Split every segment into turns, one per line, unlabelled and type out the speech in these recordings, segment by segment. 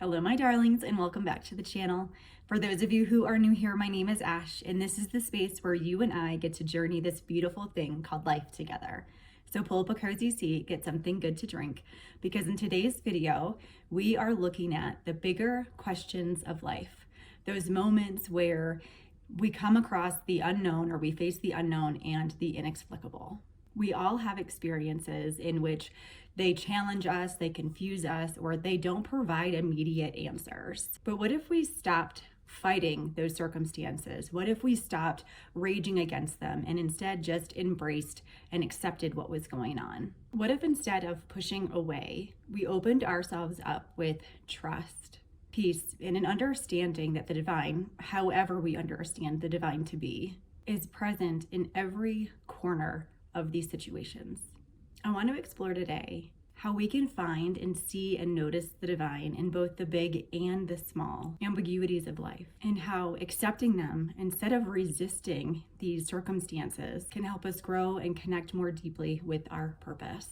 Hello, my darlings, and welcome back to the channel. For those of you who are new here, my name is Ash, and this is the space where you and I get to journey this beautiful thing called life together. So pull up a cozy seat, get something good to drink, because in today's video, we are looking at the bigger questions of life. Those moments where we come across the unknown or we face the unknown and the inexplicable. We all have experiences in which they challenge us, they confuse us, or they don't provide immediate answers. But what if we stopped fighting those circumstances? What if we stopped raging against them and instead just embraced and accepted what was going on? What if instead of pushing away, we opened ourselves up with trust, peace, and an understanding that the divine, however we understand the divine to be, is present in every corner of these situations? I want to explore today how we can find and see and notice the divine in both the big and the small ambiguities of life, and how accepting them instead of resisting these circumstances can help us grow and connect more deeply with our purpose.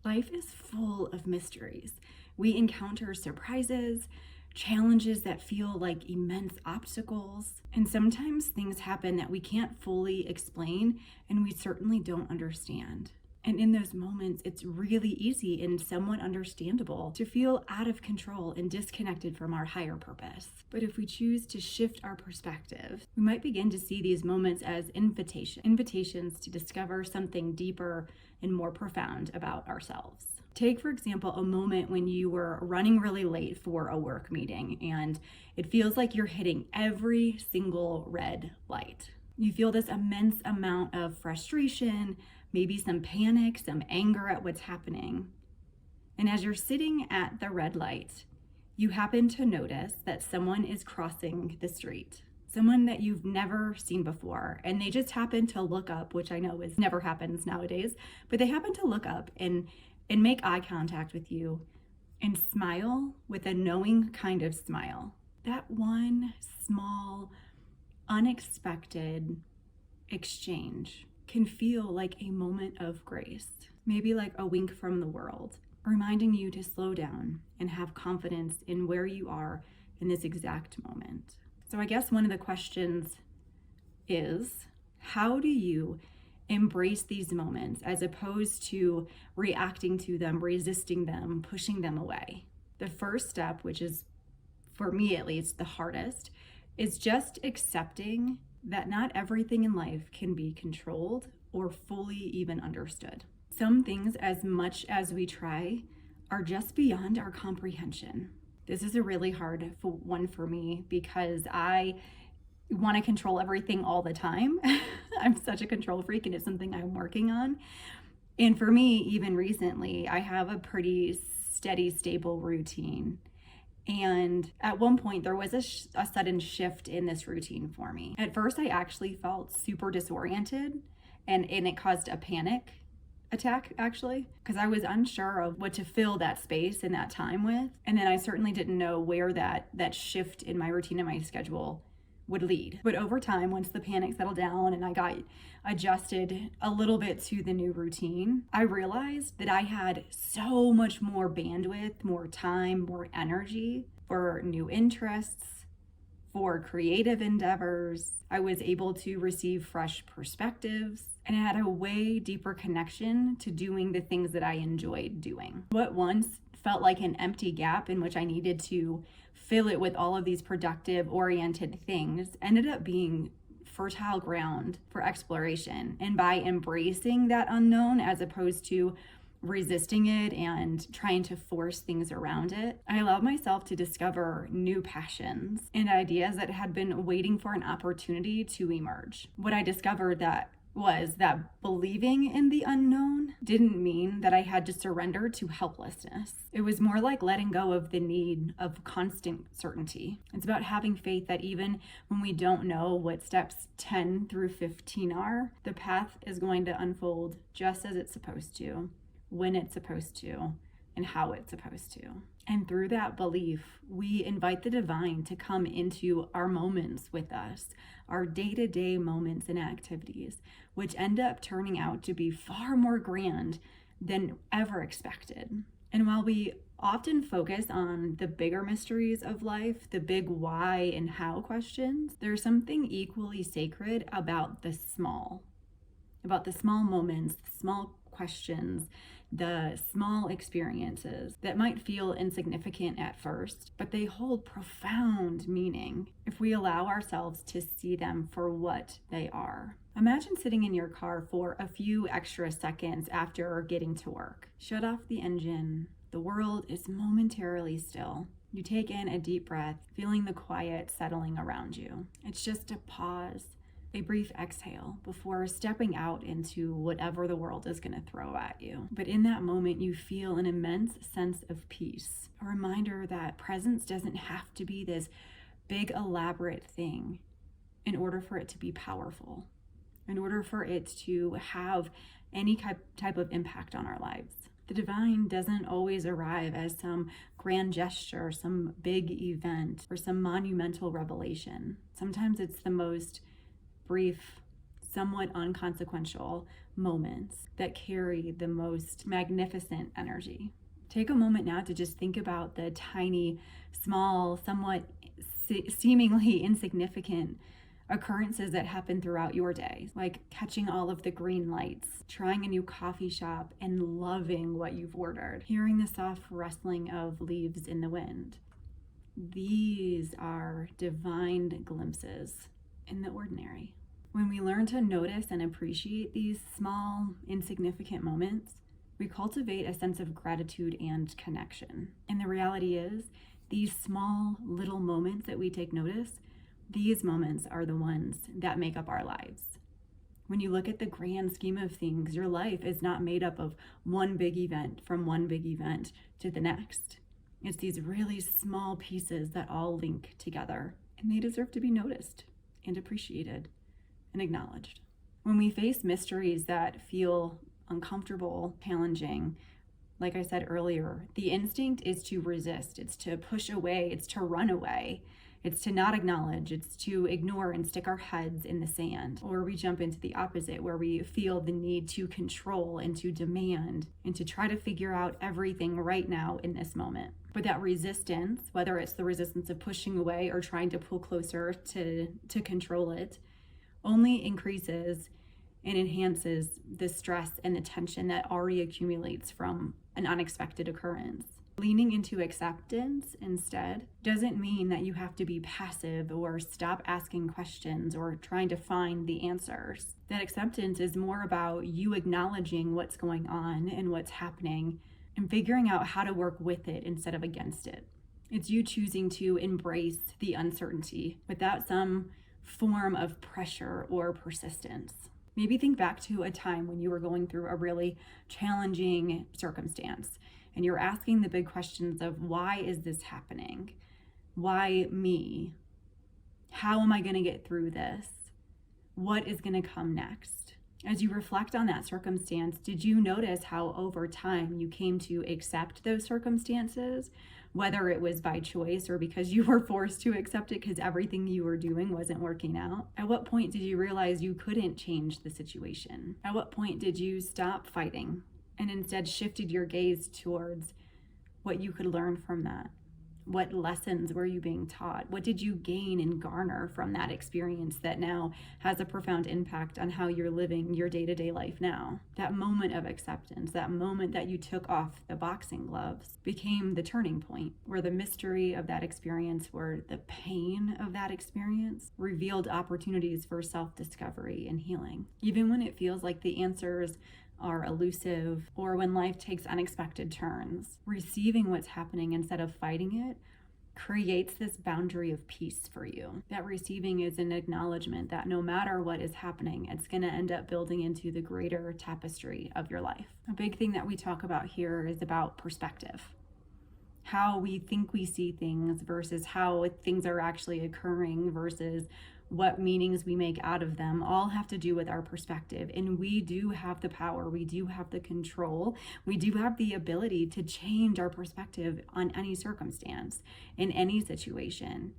Life is full of mysteries. We encounter surprises, challenges that feel like immense obstacles, and sometimes things happen that we can't fully explain and we certainly don't understand. And in those moments, it's really easy and somewhat understandable to feel out of control and disconnected from our higher purpose. But if we choose to shift our perspective, we might begin to see these moments as invitations to discover something deeper and more profound about ourselves. Take, for example, a moment when you were running really late for a work meeting and it feels like you're hitting every single red light. You feel this immense amount of frustration, maybe some panic, some anger at what's happening. And as you're sitting at the red light, you happen to notice that someone is crossing the street, someone that you've never seen before. And they just happen to look up, which I know never happens nowadays, but they happen to look up and make eye contact with you and smile with a knowing kind of smile. That one small, unexpected exchange can feel like a moment of grace, maybe like a wink from the world, reminding you to slow down and have confidence in where you are in this exact moment. So I guess one of the questions is, how do you embrace these moments as opposed to reacting to them, resisting them, pushing them away? The first step, which is, for me at least, the hardest, is just accepting that not everything in life can be controlled or fully even understood. Some things, as much as we try, are just beyond our comprehension. This is a really hard one for me because I want to control everything all the time. I'm such a control freak, and it's something I'm working on. And for me, even recently, I have a pretty steady, stable routine. And at one point, there was a sudden shift in this routine for me. At first, I actually felt super disoriented, and it caused a panic attack, actually, because I was unsure of what to fill that space and that time with. And then I certainly didn't know where that shift in my routine and my schedule would lead. But over time, once the panic settled down and I got adjusted a little bit to the new routine, I realized that I had so much more bandwidth, more time, more energy for new interests, for creative endeavors. I was able to receive fresh perspectives, and I had a way deeper connection to doing the things that I enjoyed doing. What once felt like an empty gap in which I needed to fill it with all of these productive oriented things ended up being fertile ground for exploration. And by embracing that unknown as opposed to resisting it and trying to force things around it, I allowed myself to discover new passions and ideas that had been waiting for an opportunity to emerge. What I discovered was that believing in the unknown didn't mean that I had to surrender to helplessness. It was more like letting go of the need of constant certainty. It's about having faith that even when we don't know what steps 10 through 15 are, the path is going to unfold just as it's supposed to, when it's supposed to, and how it's supposed to. And through that belief, we invite the divine to come into our moments with us, our day-to-day moments and activities, which end up turning out to be far more grand than ever expected. And while we often focus on the bigger mysteries of life, the big why and how questions, there's something equally sacred about the small moments, the small questions, the small experiences that might feel insignificant at first, but they hold profound meaning if we allow ourselves to see them for what they are. Imagine sitting in your car for a few extra seconds after getting to work. Shut off the engine. The world is momentarily still. You take in a deep breath, feeling the quiet settling around you. It's just a pause, a brief exhale before stepping out into whatever the world is going to throw at you. But in that moment, you feel an immense sense of peace, a reminder that presence doesn't have to be this big, elaborate thing in order for it to be powerful, in order for it to have any type of impact on our lives. The divine doesn't always arrive as some grand gesture, some big event, or some monumental revelation. Sometimes it's the most brief, somewhat unconsequential moments that carry the most magnificent energy. Take a moment now to just think about the tiny, small, somewhat seemingly insignificant occurrences that happen throughout your day, like catching all of the green lights, trying a new coffee shop and loving what you've ordered, hearing the soft rustling of leaves in the wind. These are divine glimpses in the ordinary. When we learn to notice and appreciate these small, insignificant moments, we cultivate a sense of gratitude and connection. And the reality is, these small, little moments that we take notice, these moments are the ones that make up our lives. When you look at the grand scheme of things, your life is not made up of one big event from one big event to the next. It's these really small pieces that all link together, and they deserve to be noticed and appreciated and acknowledged. When we face mysteries that feel uncomfortable, challenging, like I said earlier, the instinct is to resist, it's to push away, it's to run away, it's to not acknowledge, it's to ignore and stick our heads in the sand. Or we jump into the opposite, where we feel the need to control and to demand and to try to figure out everything right now in this moment. But that resistance, whether it's the resistance of pushing away or trying to pull closer to control it, only increases and enhances the stress and the tension that already accumulates from an unexpected occurrence. Leaning into acceptance instead doesn't mean that you have to be passive or stop asking questions or trying to find the answers. That acceptance is more about you acknowledging what's going on and what's happening and figuring out how to work with it instead of against it. It's you choosing to embrace the uncertainty without some form of pressure or persistence. Maybe think back to a time when you were going through a really challenging circumstance and you're asking the big questions of, why is this happening? Why me? How am I going to get through this? What is going to come next? As you reflect on that circumstance, did you notice how over time you came to accept those circumstances, whether it was by choice or because you were forced to accept it because everything you were doing wasn't working out? At what point did you realize you couldn't change the situation? At what point did you stop fighting and instead shifted your gaze towards what you could learn from that? What lessons were you being taught? What did you gain and garner from that experience that now has a profound impact on how you're living your day-to-day life now? That moment of acceptance, that moment that you took off the boxing gloves, became the turning point where the mystery of that experience, where the pain of that experience revealed opportunities for self-discovery and healing. Even when it feels like the answers are elusive, or when life takes unexpected turns, receiving what's happening instead of fighting it creates this boundary of peace for you. That receiving is an acknowledgement that no matter what is happening, it's going to end up building into the greater tapestry of your life. A big thing that we talk about here is about perspective. How we think we see things versus how things are actually occurring versus what meanings we make out of them, all have to do with our perspective. And we do have the power, we do have the control, we do have the ability to change our perspective on any circumstance, in any situation.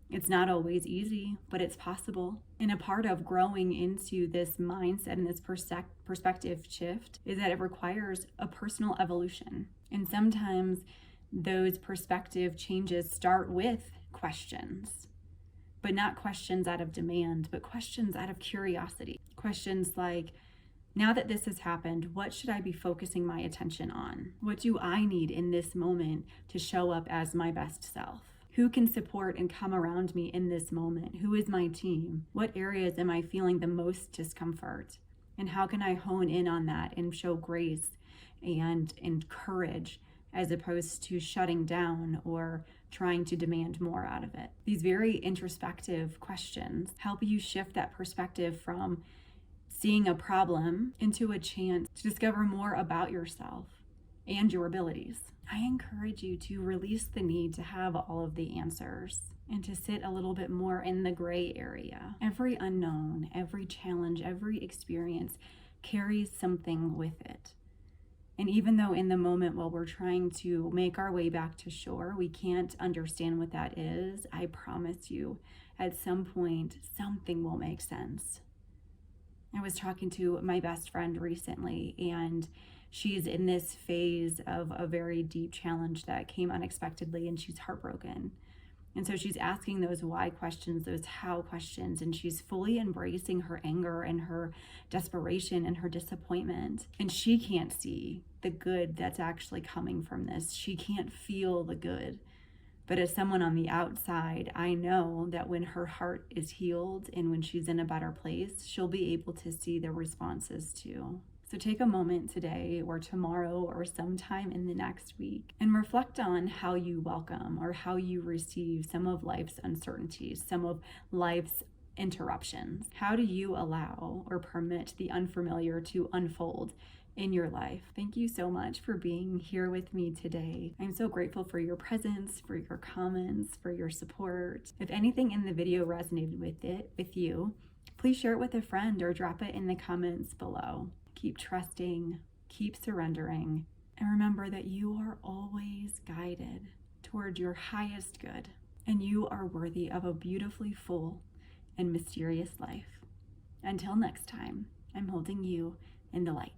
It's not always easy, but it's possible. And a part of growing into this mindset and this perspective shift is that it requires a personal evolution. And sometimes those perspective changes start with questions, but not questions out of demand, but questions out of curiosity. Questions like, now that this has happened, what should I be focusing my attention on? What do I need in this moment to show up as my best self? Who can support and come around me in this moment? Who is my team? What areas am I feeling the most discomfort? And how can I hone in on that and show grace and courage, as opposed to shutting down or trying to demand more out of it? These very introspective questions help you shift that perspective from seeing a problem into a chance to discover more about yourself and your abilities. I encourage you to release the need to have all of the answers and to sit a little bit more in the gray area. Every unknown, every challenge, every experience carries something with it. And even though in the moment while we're trying to make our way back to shore, we can't understand what that is, I promise you, at some point, something will make sense. I was talking to my best friend recently, and she's in this phase of a very deep challenge that came unexpectedly, and she's heartbroken. And so she's asking those why questions, those how questions, and she's fully embracing her anger and her desperation and her disappointment. And she can't see the good that's actually coming from this. She can't feel the good. But as someone on the outside, I know that when her heart is healed and when she's in a better place, she'll be able to see the responses too. So take a moment today or tomorrow or sometime in the next week and reflect on how you welcome or how you receive some of life's uncertainties, some of life's interruptions. How do you allow or permit the unfamiliar to unfold in your life? Thank you so much for being here with me today. I'm so grateful for your presence, for your comments, for your support. If anything in the video resonated with you, please share it with a friend or drop it in the comments below. Keep trusting, keep surrendering, and remember that you are always guided toward your highest good, and you are worthy of a beautifully full and mysterious life. Until next time, I'm holding you in the light.